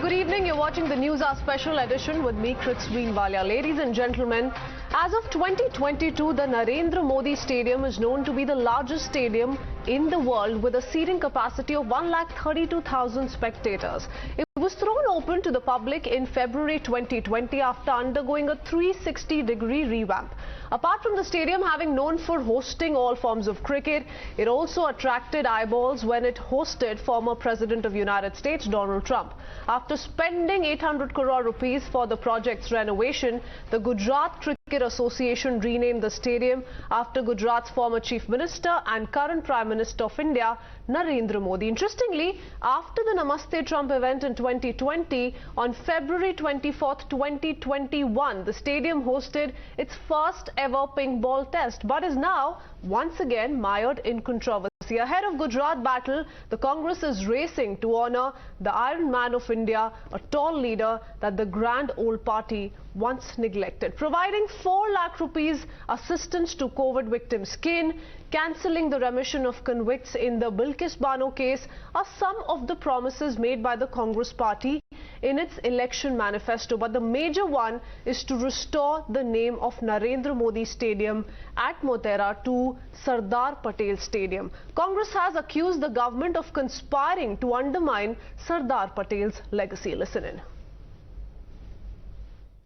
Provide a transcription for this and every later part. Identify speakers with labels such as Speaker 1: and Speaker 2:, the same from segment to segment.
Speaker 1: good evening. You're watching the Newshour Special Edition with me, Kritsween Walia. Ladies and gentlemen, as of 2022, the Narendra Modi Stadium is known to be the largest stadium in the world with a seating capacity of 132,000 spectators. It was thrown open to the public in February 2020 after undergoing a 360-degree revamp. Apart from the stadium having known for hosting all forms of cricket, it also attracted eyeballs when it hosted former President of the United States, Donald Trump. After spending 800 crore rupees for the project's renovation, the Gujarat Cricket Association renamed the stadium after Gujarat's former Chief Minister and current Prime Minister of India, Narendra Modi. Interestingly, after the Namaste Trump event in 2020, on February 24, 2021, the stadium hosted its first ever pink ball test, but is now once again mired in controversy. Ahead of Gujarat battle, the Congress is racing to honor the Iron Man of India, a tall leader that the grand old party once neglected. Providing 4 lakh rupees assistance to COVID victims' skin, cancelling the remission of convicts in the Bilkis Bano case are some of the promises made by the Congress party in its election manifesto. But the major one is to restore the name of Narendra Modi Stadium at Motera to Sardar Patel Stadium. Congress has accused the government of conspiring to undermine Sardar Patel's legacy. Listen in.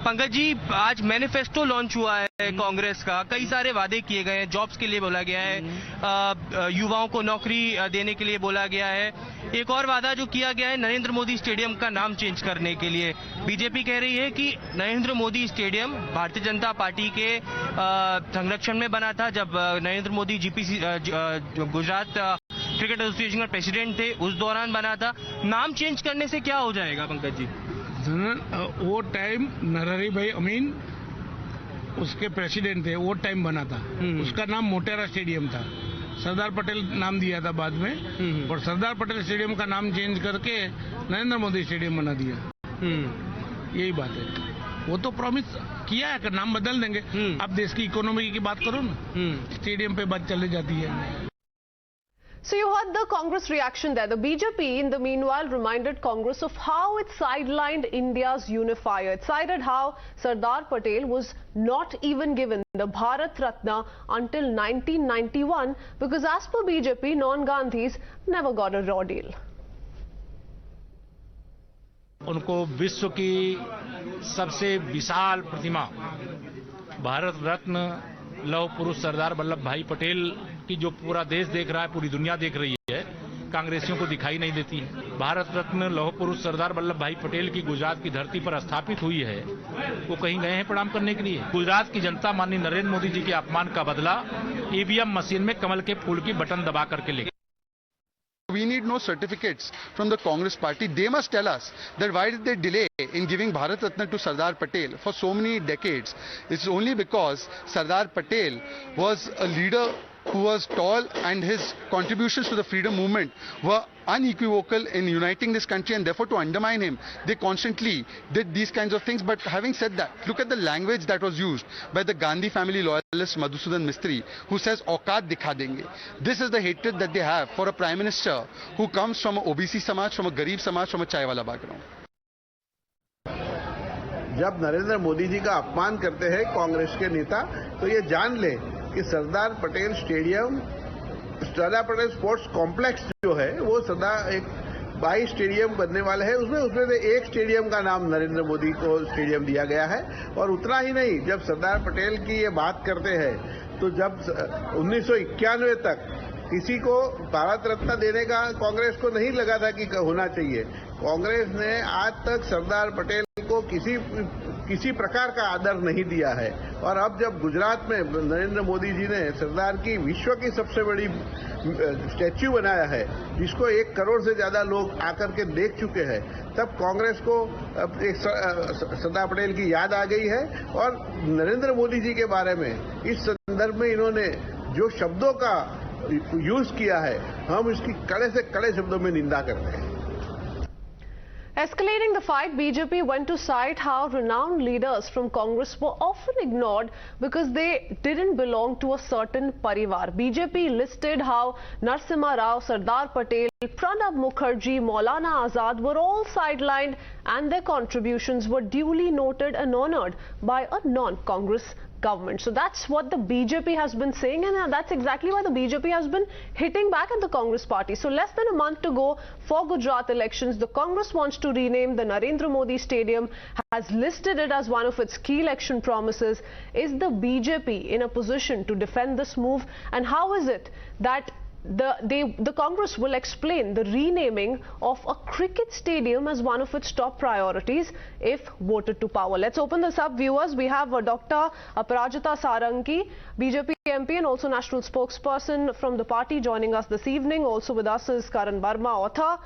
Speaker 2: Pankaj ji, आज manifesto launch हुआ है कांग्रेस का। कई सारे वादे किए गए हैं, जॉब्स के लिए बोला गया है, युवाओं को नौकरी देने के लिए बोला गया है। एक और वादा जो किया गया है नरेंद्र मोदी स्टेडियम का नाम चेंज करने के लिए। बीजेपी कह रही है कि नरेंद्र मोदी स्टेडियम भारतीय जनता पार्टी के संरक्षण में बना था जब नरेंद्र मोदी गुजरात क्रिकेट एसोसिएशन के प्रेसिडेंट थे, उस दौरान बना था। नाम चेंज करने से क्या हो जाएगा पंकज जी?
Speaker 3: वो टाइम नरहरी भाई अमीन उसके प्रेसिडेंट थे, वो टाइम बना था। उसका नाम मोटेरा स्टेडियम था, सरदार पटेल नाम दिया था बाद में, और सरदार पटेल स्टेडियम का नाम चेंज करके नरेंद्र मोदी स्टेडियम बना दिया। यही बात है। वो तो प्रॉमिस किया है कि नाम बदल देंगे। अब देश की इकोनॉमी की बात करो ना, स्टेडियम पे बात चली जाती है।
Speaker 1: So you heard the Congress reaction there. The BJP, in the meanwhile, reminded Congress of how it sidelined India's unifier. It cited how Sardar Patel was not even given the Bharat Ratna until 1991 because as per BJP, non-Gandhis never got a raw deal.
Speaker 4: उनको विश्व की सबसे विशाल प्रतिमा भारत रत्न लौह पुरुष सरदार वल्लभ भाई पटेल की जो पूरा देश देख रहा है, पूरी दुनिया देख रही है, कांग्रेसियों को दिखाई नहीं देती है। भारत रत्न लौह पुरुष सरदार वल्लभ भाई पटेल की गुजरात की धरती पर स्थापित हुई है, वो कहीं गए हैं प्रणाम करने के लिए? गुजरात की जनता माननीय नरेंद्र मोदी जी के अपमान का बदला ईवीएम मशीन में कमल के फूल की बटन दबा करके लेगी।
Speaker 5: We need no certificates from the Congress party. They must tell us that why did they delay in giving Bharat Ratna to Sardar Patel for so many decades. It's only because Sardar Patel was a leader who was tall and his contributions to the freedom movement were unequivocal in uniting this country, and therefore to undermine him, they constantly did these kinds of things. But having said that, look at the language that was used by the Gandhi family loyalist Madhusudan Mistry, who says औकात दिखा देंगे. This is the hatred that they have for a prime minister who comes from a OBC samaj, from a garib samaj, from a chai wala background.
Speaker 6: जब नरेंद्र मोदी जी का अपमान करते हैं कांग्रेस के नेता, तो ये जान ले कि Sardar Patel stadium, Sardar Patel sports complex जो है वो सदा एक 22 स्टेडियम बनने वाला है। उसमें से एक स्टेडियम का नाम नरेंद्र मोदी को स्टेडियम दिया गया है। और उतना ही नहीं, जब सरदार पटेल की ये बात करते हैं तो जब 1991 तक किसी को भारत रत्न देने का कांग्रेस को नहीं लगा था कि होना चाहिए। कांग्रेस ने आज तक सरदार पटेल को किसी प्रकार का आदर नहीं दिया है। और अब जब गुजरात में नरेंद्र मोदी जी ने सरदार की विश्व की सबसे बड़ी स्टैच्यू बनाया है, जिसको 1 करोड़ से ज्यादा लोग आकर के देख चुके हैं, तब कांग्रेस को एक सरदार पटेल की याद आ गई है। और नरेंद्र मोदी जी के बारे में इस संदर्भ में इन्होंने जो शब्दों का यूज किया है, हम इसकी कड़े से कड़े शब्दों में निंदा करते हैं।
Speaker 1: Escalating the fight, BJP went to cite how renowned leaders from Congress were often ignored because they didn't belong to a certain parivar. BJP listed how Narasimha Rao, Sardar Patel, Pranab Mukherjee, Maulana Azad were all sidelined and their contributions were duly noted and honoured by a non-Congress government. So that's what the BJP has been saying, and that's exactly why the BJP has been hitting back at the Congress party. So less than a month to go for Gujarat elections, the Congress wants to rename the Narendra Modi Stadium, has listed it as one of its key election promises. Is the BJP in a position to defend this move, and how is it that the Congress will explain the renaming of a cricket stadium as one of its top priorities if voted to power? Let's open this up, viewers. We have Dr. Aparajita Sarangi, BJP MP and also national spokesperson from the party, joining us this evening. Also with us is Karan Verma, author.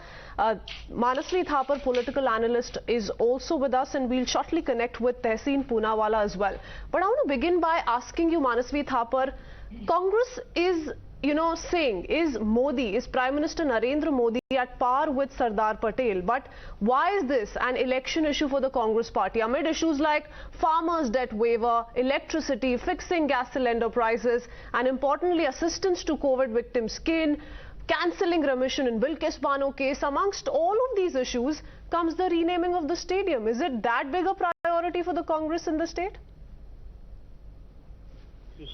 Speaker 1: Manasvi Thapar, political analyst, is also with us, and we'll shortly connect with Tehseen Poonawalla as well. But I want to begin by asking you, Manasvi Thapar, Congress is saying, is Prime Minister Narendra Modi at par with Sardar Patel? But why is this an election issue for the Congress party amid issues like farmers' debt waiver, electricity, fixing gas cylinder prices, and importantly assistance to COVID victims' skin, cancelling remission in Bilkis Bano case? Amongst all of these issues comes the renaming of the stadium. Is it that big a priority for the Congress in the state?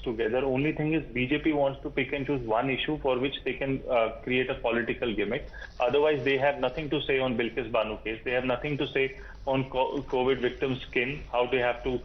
Speaker 7: Together. Only thing is BJP wants to pick and choose one issue for which they can create a political gimmick. Otherwise, they have nothing to say on Bilkis Bano case. They have nothing to say on COVID victims' skin, how they have to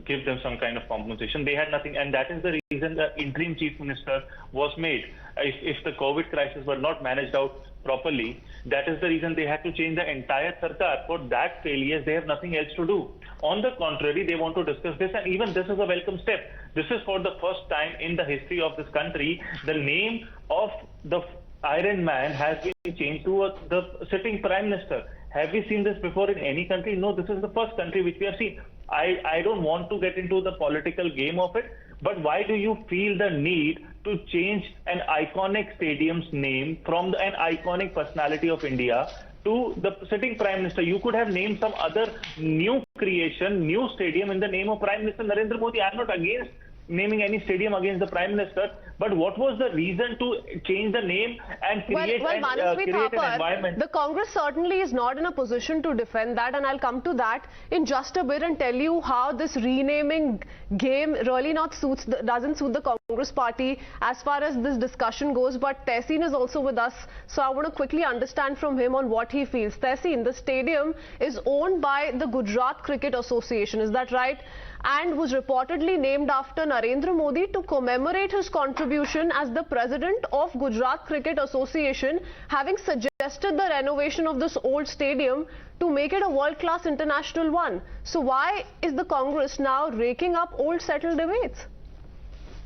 Speaker 7: give them some kind of compensation. They had nothing, and that is the reason the interim chief minister was made. If the COVID crisis were not managed out properly, that is the reason they had to change the entire Sarkar. For that failure, they have nothing else to do. On the contrary, they want to discuss this, and even this is a welcome step. This is for the first time in the history of this country, the name of the Iron Man has been changed to the sitting Prime Minister. Have we seen this before in any country? No, this is the first country which we have seen. I don't want to get into the political game of it, but why do you feel the need to change an iconic stadium's name from an iconic personality of India to the sitting Prime Minister? You could have named some other new creation, new stadium in the name of Prime Minister Narendra Modi. I am not against naming any stadium against the Prime Minister, but what was the reason to change the name and create, an environment?
Speaker 1: The Congress certainly is not in a position to defend that, and I'll come to that in just a bit and tell you how this renaming game really doesn't suit the Congress party as far as this discussion goes. But Tehseen is also with us, so I want to quickly understand from him on what he feels. Tehseen, the stadium is owned by the Gujarat Cricket Association, is that right? And was reportedly named after Narendra Modi to commemorate his contribution as the president of Gujarat Cricket Association, having suggested the renovation of this old stadium to make it a world-class international one. So why is the Congress now raking up old settled debates?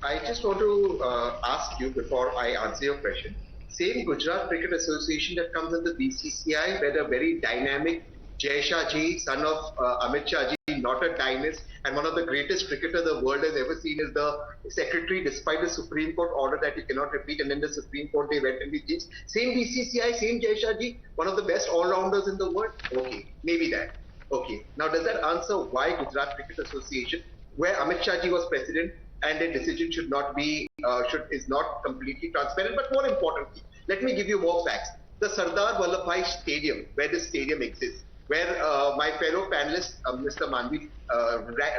Speaker 8: I just want to ask you before I answer your question. Same Gujarat Cricket Association that comes under BCCI, where the very dynamic Jai Shah ji, son of Amit Shah ji, not a dynast, and one of the greatest cricketers the world has ever seen, is the secretary, despite the Supreme Court order that he cannot repeat, and then the Supreme Court, they went and they changed. Same BCCI, same Jai Shah ji, one of the best all-rounders in the world. Okay, maybe that. Okay, now does that answer why Gujarat Cricket Association, where Amit Shah ji was president, and their decision should not be, is not completely transparent? But more importantly, let me give you more facts. The Sardar Vallabhbhai Stadium, where this stadium exists, where my fellow panelist, Mr. Manvi,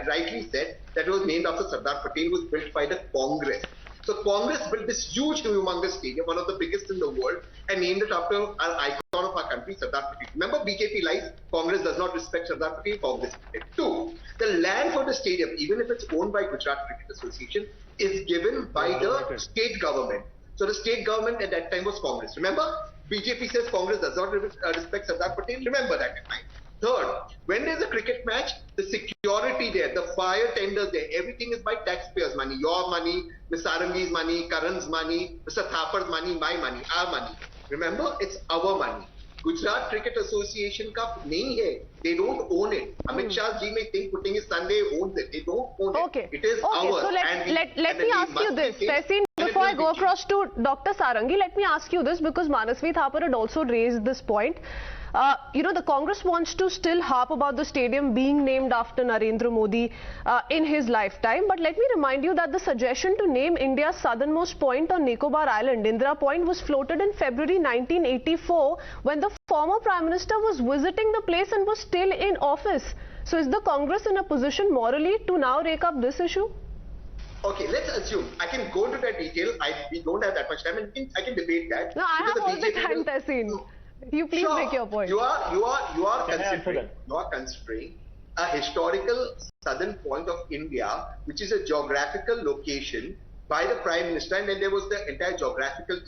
Speaker 8: rightly said that it was named after Sardar Patel, was built by the Congress. So Congress built this huge, humongous stadium, one of the biggest in the world, and named it after an icon of our country, Sardar Patel. Remember, BJP lies, Congress does not respect Sardar Patel, Congress. Two, the land for the stadium, even if it's owned by Gujarat Cricket Association, is given by the state government. So the state government at that time was Congress. Remember, BJP says Congress does not respect Sardar Patel. Remember that in mind. Third, when there's a cricket match, the security there, the fire tenders there, everything is by taxpayers' money. Your money, Ms. Sarangi's money, Karan's money, Mr. Thapar's money, my money, our money. Remember, it's our money. Gujarat Cricket Association ka nahi hai. They don't own it. Amit Shah ji may think putting his son there owns it. They don't own it. It is ours.
Speaker 1: So let me ask you this, Tehseen, before before I go across to Dr. Sarangi, let me ask you this, because Manasvi Thapar had also raised this point. The Congress wants to still harp about the stadium being named after Narendra Modi in his lifetime. But let me remind you that the suggestion to name India's southernmost point on Nicobar Island, Indira Point, was floated in February 1984 when the former Prime Minister was visiting the place and was still in office. So is the Congress in a position morally to now rake up this issue?
Speaker 8: Okay, let's assume. I can go into that detail. We don't have that much time, and I can debate that.
Speaker 1: No, I have all the time, Tehseen. You please make your point.
Speaker 8: You are considering a historical southern point of India, which is a geographical location by the Prime Minister, and then there was the entire geographical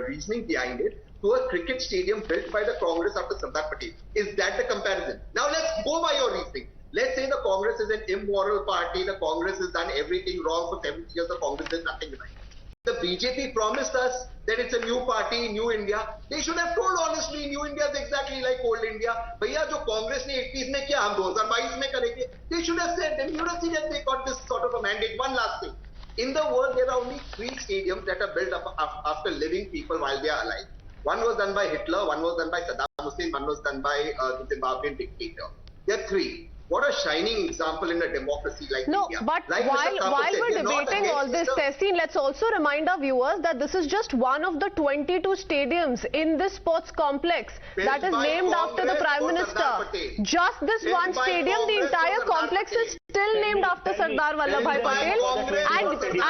Speaker 8: reasoning behind it, to a cricket stadium built by the Congress after Sardar Patel. Is that the comparison? Now let's go by your reasoning. Let's say the Congress is an immoral party, the Congress has done everything wrong for 70 years, the Congress does nothing right. The BJP promised us that it's a new party, new India. They should have told honestly, new India is exactly like old India. Bhaiya, jo Congress ne 80s mein kiya, hum 2022 mein karenge. They should have said, then you would have seen that they got this sort of a mandate. One last thing. In the world, there are only 3 stadiums that are built up after living people while they are alive. One was done by Hitler, one was done by Saddam Hussein, one was done by the Zimbabwean dictator. There are 3. What a shining example in a democracy like India.
Speaker 1: No, but
Speaker 8: like
Speaker 1: while we're debating all this, Tehseen, let's also remind our viewers that this is just one of the 22 stadiums in this sports complex that is named after the Prime Minister. Just this one stadium, the entire complex is still named after Sardar Patel.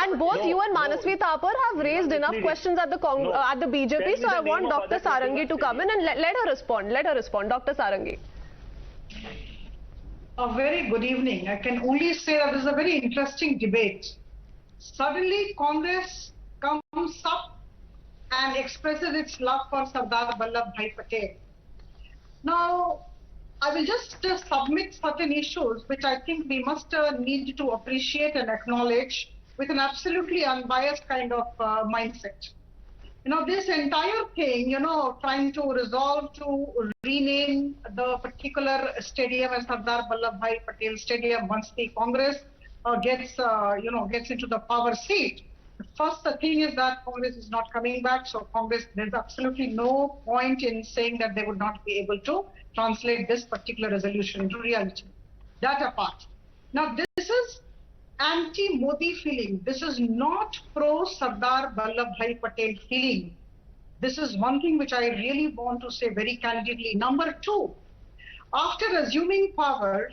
Speaker 1: And both you and Manasvi Thapar have raised enough questions at the BJP, so I want Dr. Sarangi to come in and let her respond. Let her respond. Dr. Sarangi.
Speaker 9: A very good evening. I can only say that this is a very interesting debate. Suddenly Congress comes up and expresses its love for Sardar Patel. Now, I will just submit certain issues which I think we must need to appreciate and acknowledge with an absolutely unbiased kind of mindset. This entire thing, trying to resolve to rename the particular stadium as Sardar Patel Stadium once the Congress gets into the power seat. First, the thing is that Congress is not coming back, so Congress, there's absolutely no point in saying that they would not be able to translate this particular resolution into reality. That apart. Now, this is anti-Modi feeling. This is not pro-Sardar Patel feeling. This is one thing which I really want to say very candidly. Number 2, after assuming power,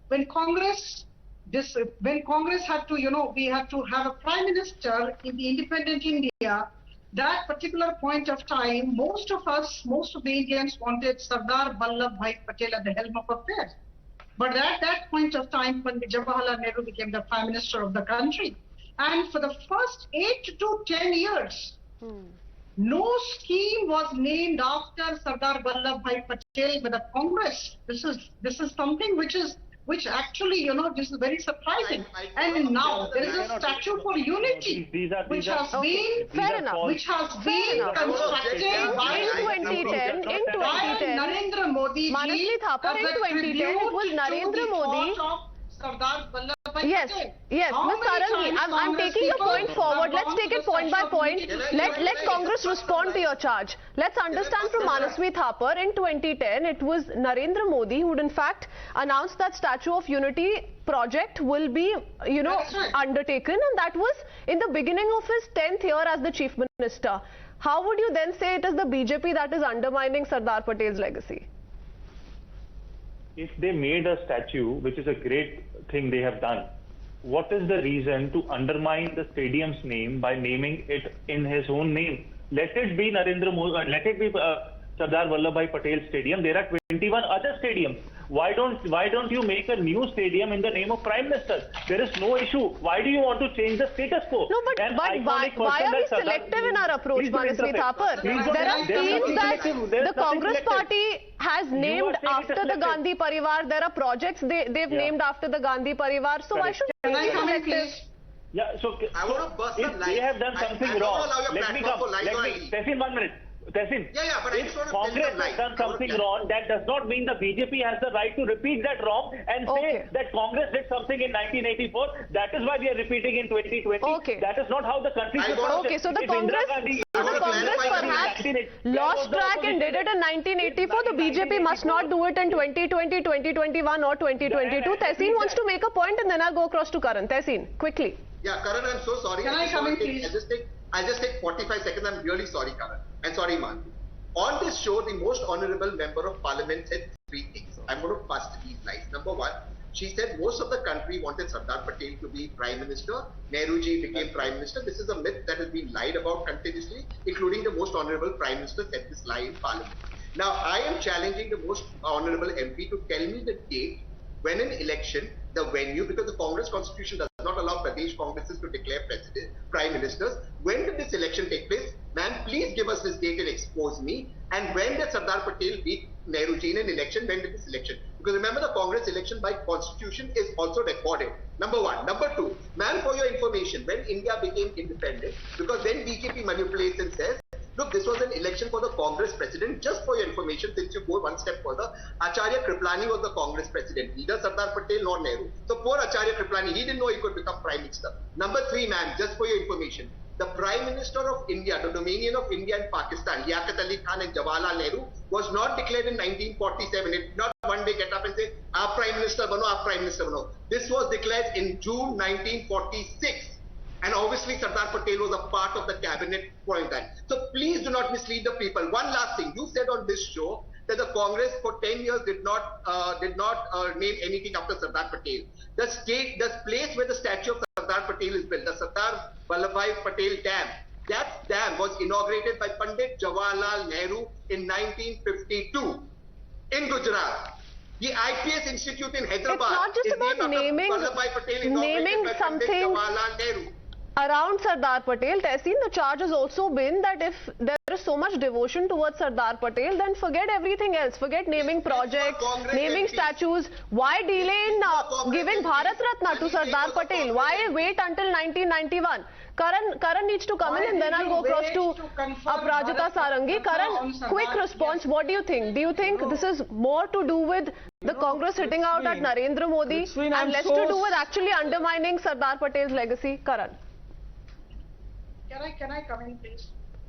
Speaker 9: when Congress had to, we had to have a Prime Minister in the independent India, that particular point of time, most of the Indians wanted Sardar Patel at the helm of affairs. But at that point of time, when Jawaharlal Nehru became the Prime Minister of the country, and for the first 8 to 10 years, no scheme was named after Sardar Patel by the Congress. This is something which actually, this is very surprising. And now there is a statue for unity, which has been constructed by Narendra Modi.
Speaker 1: Manasvi Thapar in 2010, it was Narendra Modi. Yes, Ms. Sarangi, I'm taking your point forward. Let's take it point by point. Let Congress respond to your charge. Let's understand from Manasvi Thapar, in 2010, it was Narendra Modi who would in fact announce that Statue of Unity project will be, undertaken, and that was in the beginning of his 10th year as the Chief Minister. How would you then say it is the BJP that is undermining Sardar Patel's legacy?
Speaker 7: If they made a statue, which is a great thing they have done, what is the reason to undermine the stadium's name by naming it in his own name? Let it be Narendra Modi, let it be Sardar Patel Stadium. There are 21 other stadiums. Why don't you make a new stadium in the name of Prime Minister? There is no issue. Why do you want to change the status quo?
Speaker 1: No, but why are we selective in our approach, Manasvi Thapar? There are schemes that the Congress party has named after the Gandhi Parivar. There are projects they've named after the Gandhi Parivar. So why should we be selective?
Speaker 7: Yeah, so
Speaker 8: I want to burst
Speaker 7: if they have done something wrong, let me come. Tehseen, 1 minute.
Speaker 10: Tehseen,
Speaker 8: Yeah, but I
Speaker 10: if
Speaker 8: just want to tell
Speaker 10: Congress
Speaker 8: them
Speaker 10: has done something wrong, that does not mean the BJP has the right to repeat that wrong and say that Congress did something in 1984. That is why we are repeating in 2020.
Speaker 1: Okay.
Speaker 10: That is not how the country should function.
Speaker 1: Okay, so the
Speaker 10: If
Speaker 1: Congress perhaps lost track and did it in 1984. The BJP must not do it in 2020, 2021 or 2022. Tehseen wants to make a point and then I'll go across to Karan. Tehseen, quickly.
Speaker 8: Yeah, Karan, I'm so sorry.
Speaker 9: Can I come in, please?
Speaker 8: I'll just take 45 seconds. I'm really sorry, Karan. And sorry, Man. On this show, the most honorable member of parliament said three things. I'm going to bust these lies. Number one, she said most of the country wanted Sardar Patel to be Prime Minister. Nehruji became Prime Minister. This is a myth that has been lied about continuously, including the most honorable Prime Minister said this lie in Parliament. Now, I am challenging the most honorable MP to tell me the date when an election, the venue, because the Congress constitution does not allow Pradesh Congresses to declare Prime Ministers. When did this election take place? Ma'am, please give us this date and expose me. And when did Sardar Patel beat Nehruji in an election? When did this election? Because remember, the Congress election by constitution is also recorded. Number one. Number two, ma'am, for your information, when India became independent, because when BJP manipulates and says, look, this was an election for the Congress president. Just for your information, since you go one step further, Acharya Kripalani was the Congress president, neither Sardar Patel nor Nehru. So poor Acharya Kripalani, he didn't know he could become Prime Minister. Number three, ma'am, just for your information, the Prime Minister of India, the Dominion of India and Pakistan, Liaquat Ali Khan and Jawaharlal Nehru, was not declared in 1947. It did not one day get up and say, "Aap Prime Minister bano, aap Prime Minister bano." This was declared in June 1946. And obviously Sardar Patel was a part of the cabinet for that. So please do not mislead the people. One last thing, you said on this show that the Congress for 10 years did not name anything after Sardar Patel. The place where the statue of Sardar Patel is built, the Sardar Vallabhbhai Patel Dam, that dam was inaugurated by Pandit Jawaharlal Nehru in 1952 in Gujarat. The IPS Institute in Hyderabad.
Speaker 1: It's not just about naming something around Sardar Patel. Tehseen, the charge has also been that if there is so much devotion towards Sardar Patel, then forget everything else. Forget naming projects, naming statues. Why delay in giving Bharat Ratna to Sardar Patel? Why wait until 1991? Karan needs to come in and then I'll go across to Aprajita Sarangi. Karan, quick response. What do you think? Do you think this is more to do with the Congress hitting out at Narendra Modi and less to do with actually undermining Sardar Patel's legacy? Karan.
Speaker 9: Can I come in, please?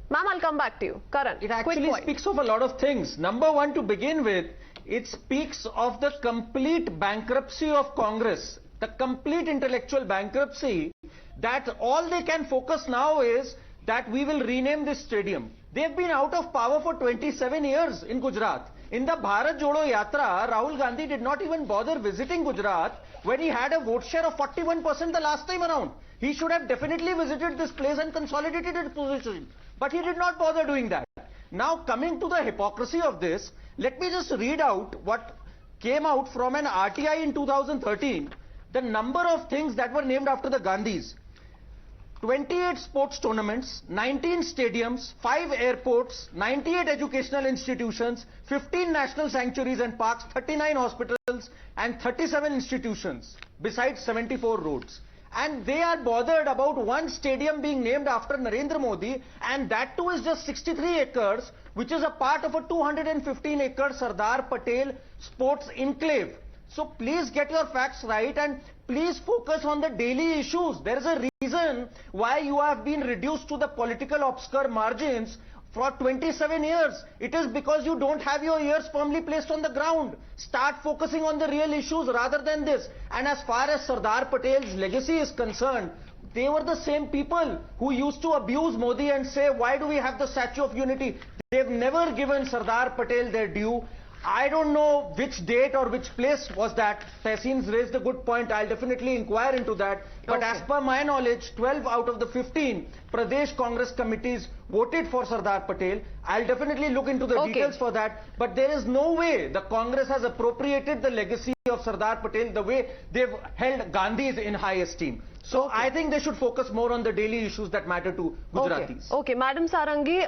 Speaker 1: Ma'am, I'll come back to you. Karan,
Speaker 11: it actually speaks of a lot of things. Number one, to begin with, it speaks of the complete bankruptcy of Congress, the complete intellectual bankruptcy, that all they can focus now is that we will rename this stadium. They've been out of power for 27 years in Gujarat. In the Bharat Jodo Yatra, Rahul Gandhi did not even bother visiting Gujarat when he had a vote share of 41% the last time around. He should have definitely visited this place and consolidated its position. But he did not bother doing that. Now, coming to the hypocrisy of this, let me just read out what came out from an RTI in 2013. The number of things that were named after the Gandhis. 28 sports tournaments, 19 stadiums, 5 airports, 98 educational institutions, 15 national sanctuaries and parks, 39 hospitals and 37 institutions, besides 74 roads. And they are bothered about one stadium being named after Narendra Modi, and that too is just 63 acres, which is a part of a 215-acre Sardar Patel sports enclave. So please get your facts right and please focus on the daily issues. There is a reason why you have been reduced to the political obscure margins for 27 years. It is because you don't have your ears firmly placed on the ground. Start focusing on the real issues rather than this. And as far as Sardar Patel's legacy is concerned, they were the same people who used to abuse Modi and say, why do we have the Statue of Unity? They've never given Sardar Patel their due. I don't know which date or which place was that. Tehseen's raised a good point. I'll definitely inquire into that. But as per my knowledge, 12 out of the 15 Pradesh Congress committees voted for Sardar Patel. I'll definitely look into the details for that. But there is no way the Congress has appropriated the legacy of Sardar Patel the way they've held Gandhis in high esteem. So I think they should focus more on the daily issues that matter to Gujaratis.
Speaker 1: Okay, Madam Sarangi,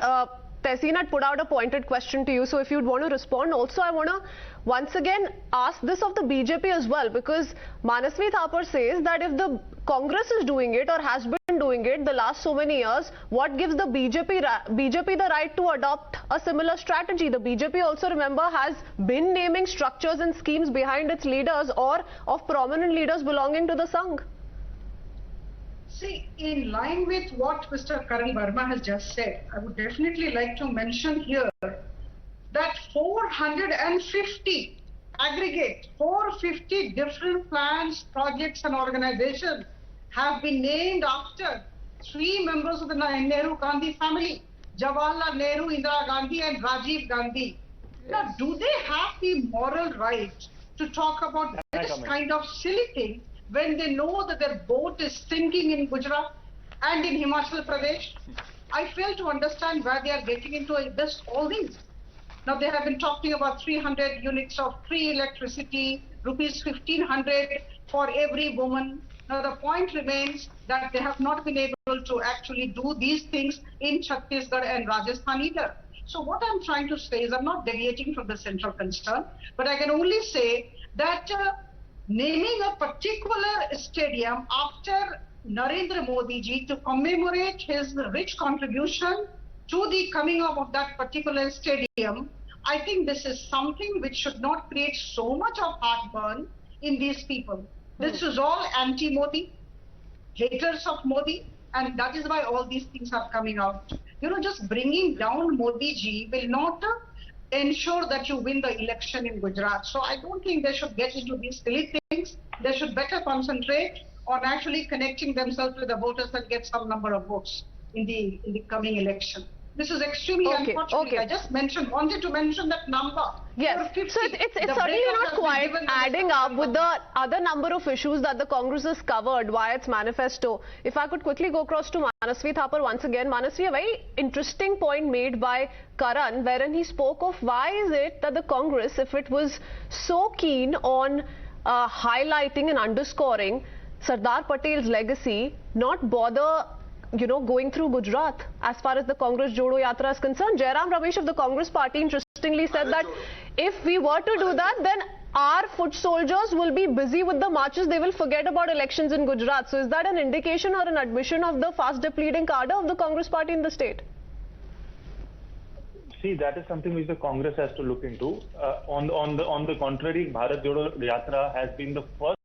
Speaker 1: Tehseen had put out a pointed question to you, so if you'd want to respond. Also, I want to once again ask this of the BJP as well, because Manasvi Thapar says that if the Congress is doing it or has been been doing it the last so many years. What gives the BJP the right to adopt a similar strategy? The BJP also, remember, has been naming structures and schemes behind its leaders or of prominent leaders belonging to the Sangh.
Speaker 9: See, in line with what Mr. Karan Verma has just said, I would definitely like to mention here that 450 different plans, projects and organizations have been named after 3 members of the Nehru Gandhi family, Jawaharlal Nehru, Indira Gandhi and Rajiv Gandhi. Yes. Now, do they have the moral right to talk about this kind of silly thing when they know that their boat is sinking in Gujarat and in Himachal Pradesh? I fail to understand why they are getting into all these. Now, they have been talking about 300 units of free electricity, rupees 1,500 for every woman. Now, the point remains that they have not been able to actually do these things in Chhattisgarh and Rajasthan either. So what I'm trying to say is I'm not deviating from the central concern, but I can only say that naming a particular stadium after Narendra Modi ji to commemorate his rich contribution to the coming up of that particular stadium, I think this is something which should not create so much of heartburn in these people. This is all anti-Modi, haters of Modi, and that is why all these things are coming out. You know, just bringing down Modi ji will not ensure that you win the election in Gujarat. So I don't think they should get into these silly things. They should better concentrate on actually connecting themselves with the voters and get some number of votes in the coming election. This is extremely unfortunate. I just wanted to mention that number.
Speaker 1: Yes, so it's certainly not quite adding up with the other number of issues that the Congress has covered via its manifesto. If I could quickly go across to Manasvi Thapar once again. Manasvi, a very interesting point made by Karan, wherein he spoke of why is it that the Congress, if it was so keen on highlighting and underscoring Sardar Patel's legacy, not bother going through Gujarat as far as the Congress Jodo Yatra is concerned. Jairam Ramesh of the Congress party interestingly said that if we were to do that, then our foot soldiers will be busy with the marches. They will forget about elections in Gujarat. So is that an indication or an admission of the fast depleting cadre of the Congress party in the state?
Speaker 7: See, that is something which the Congress has to look into. On the contrary, Bharat Jodo Yatra has been the first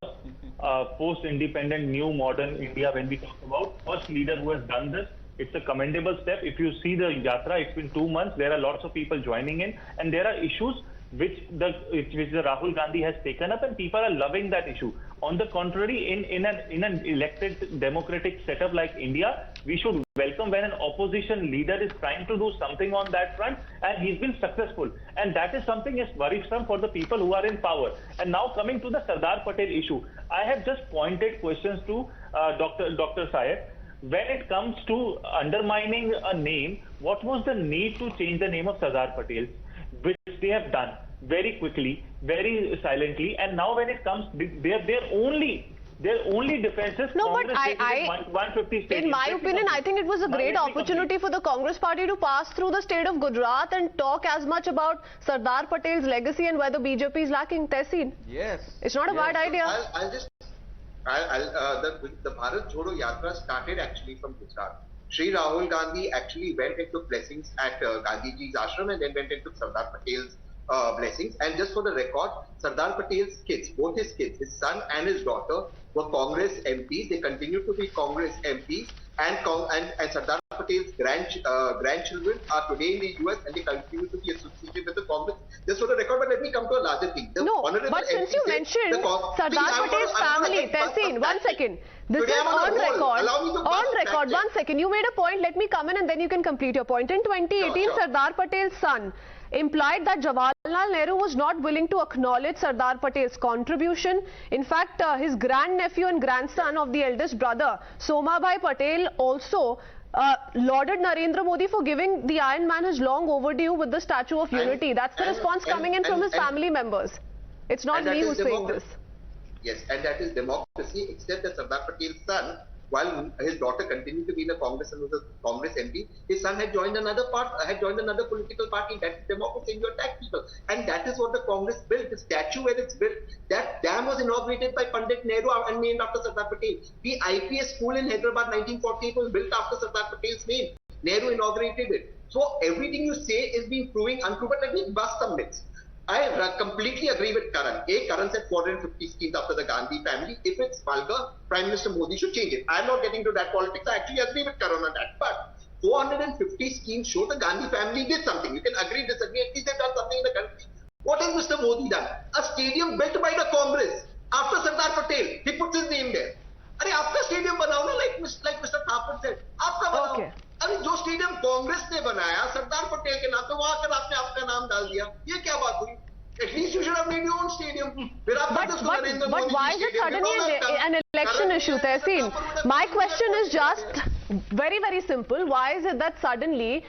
Speaker 7: post-independent, new, modern India. When we talk about first leader who has done this, it's a commendable step. If you see the Yatra, it's been 2 months. There are lots of people joining in, and there are issues which the Rahul Gandhi has taken up, and people are loving that issue. On the contrary, in an elected democratic setup like India, we should welcome when an opposition leader is trying to do something on that front, and he's been successful. And that is something is worrisome for the people who are in power. And now coming to the Sardar Patel issue, I have just pointed questions to Dr. Syed. When it comes to undermining a name, what was the need to change the name of Sardar Patel, which they have done very quickly, very silently, and now when it comes, their only defense is Congress.
Speaker 1: In my opinion, I think it was a great opportunity for the Congress party to pass through the state of Gujarat and talk as much about Sardar Patel's legacy and where the BJP is lacking. Tehseen.
Speaker 11: Yes.
Speaker 1: It's not a bad idea.
Speaker 8: The Bharat Jodo Yatra started actually from Gujarat. Shri Rahul Gandhi actually went and took blessings at Gandhiji's ashram and then went and took Sardar Patel's blessings. And just for the record, Sardar Patel's kids, both his kids, his son and his daughter, were Congress MPs. They continue to be Congress MPs, and Sardar Patel's grandchildren are today in the US and they continue to be associated with the Congress. Just for the record, but let me come to a larger thing.
Speaker 1: But since you mentioned Sardar Patel's family, Tehseen, 1 second. This is on record. On record, 1 second. You made a point. Let me come in and then you can complete your point. In 2018, Sardar Patel's son implied that Jawaharlal Nehru was not willing to acknowledge Sardar Patel's contribution. In fact, his grandnephew and grandson of the eldest brother, Somabhai Patel, also lauded Narendra Modi for giving the Iron Man his long overdue with the Statue of Unity. That's the response coming in from his family members. It's not me who's saying this.
Speaker 8: Yes, and that is democracy, except that Sardar Patel's son while his daughter continued to be in the Congress and was a Congress MP, his son had joined another political party. That's democracy, and you attack people. And that is what the Congress built. The statue where it's built, that dam was inaugurated by Pandit Nehru and named after Sardar Patel. The IPS school in Hyderabad 1948 was built after Sardar Patel's name. Nehru inaugurated it. So everything you say is being proving untrue. But let me bust some myths. I completely agree with Karan. Karan said 450 schemes after the Gandhi family. If it's vulgar, Prime Minister Modi should change it. I'm not getting to that politics. I actually agree with Karan on that. But 450 schemes show the Gandhi family did something. You can agree, disagree. At least they've done something in the country. What has Mr. Modi done? A stadium built by the Congress after Sardar Patel. He puts his name there. अरे आपका stadium बनाओ ना, like Mr. Thapar said, आपका बनाओ. अरे जो stadium Congress ने बनाया सरदार पटेल के नाम पे, वहां कर आपने आपका नाम डाल दिया, ये क्या बात हुई? At least you should have made your own stadium.
Speaker 1: But why is it suddenly an election issue, Tehseen? My question is just very, very simple. Why is it that suddenly,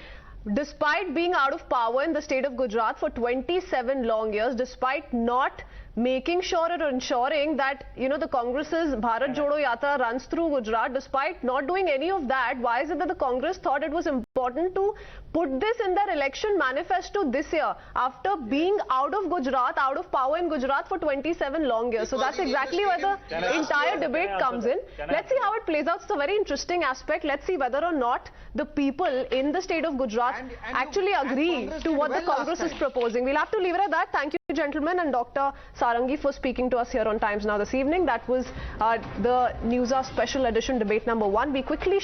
Speaker 1: despite being out of power in the state of Gujarat for 27 long years, despite not making sure or ensuring that, you know, the Congress's Bharat Jodo Yatra runs through Gujarat, despite not doing any of that, why is it that the Congress thought it was important to put this in their election manifesto this year, after being out of Gujarat, out of power in Gujarat for 27 long years? So that's exactly where the entire debate comes in. Let's see how it plays out. It's a very interesting aspect. Let's see whether or not the people in the state of Gujarat actually agree to what the Congress is proposing. We'll have to leave it at that. Thank you, gentlemen, and Dr. Sarangi for speaking to us here on Times Now this evening. That was the Newshour Special Edition debate number 1. We quickly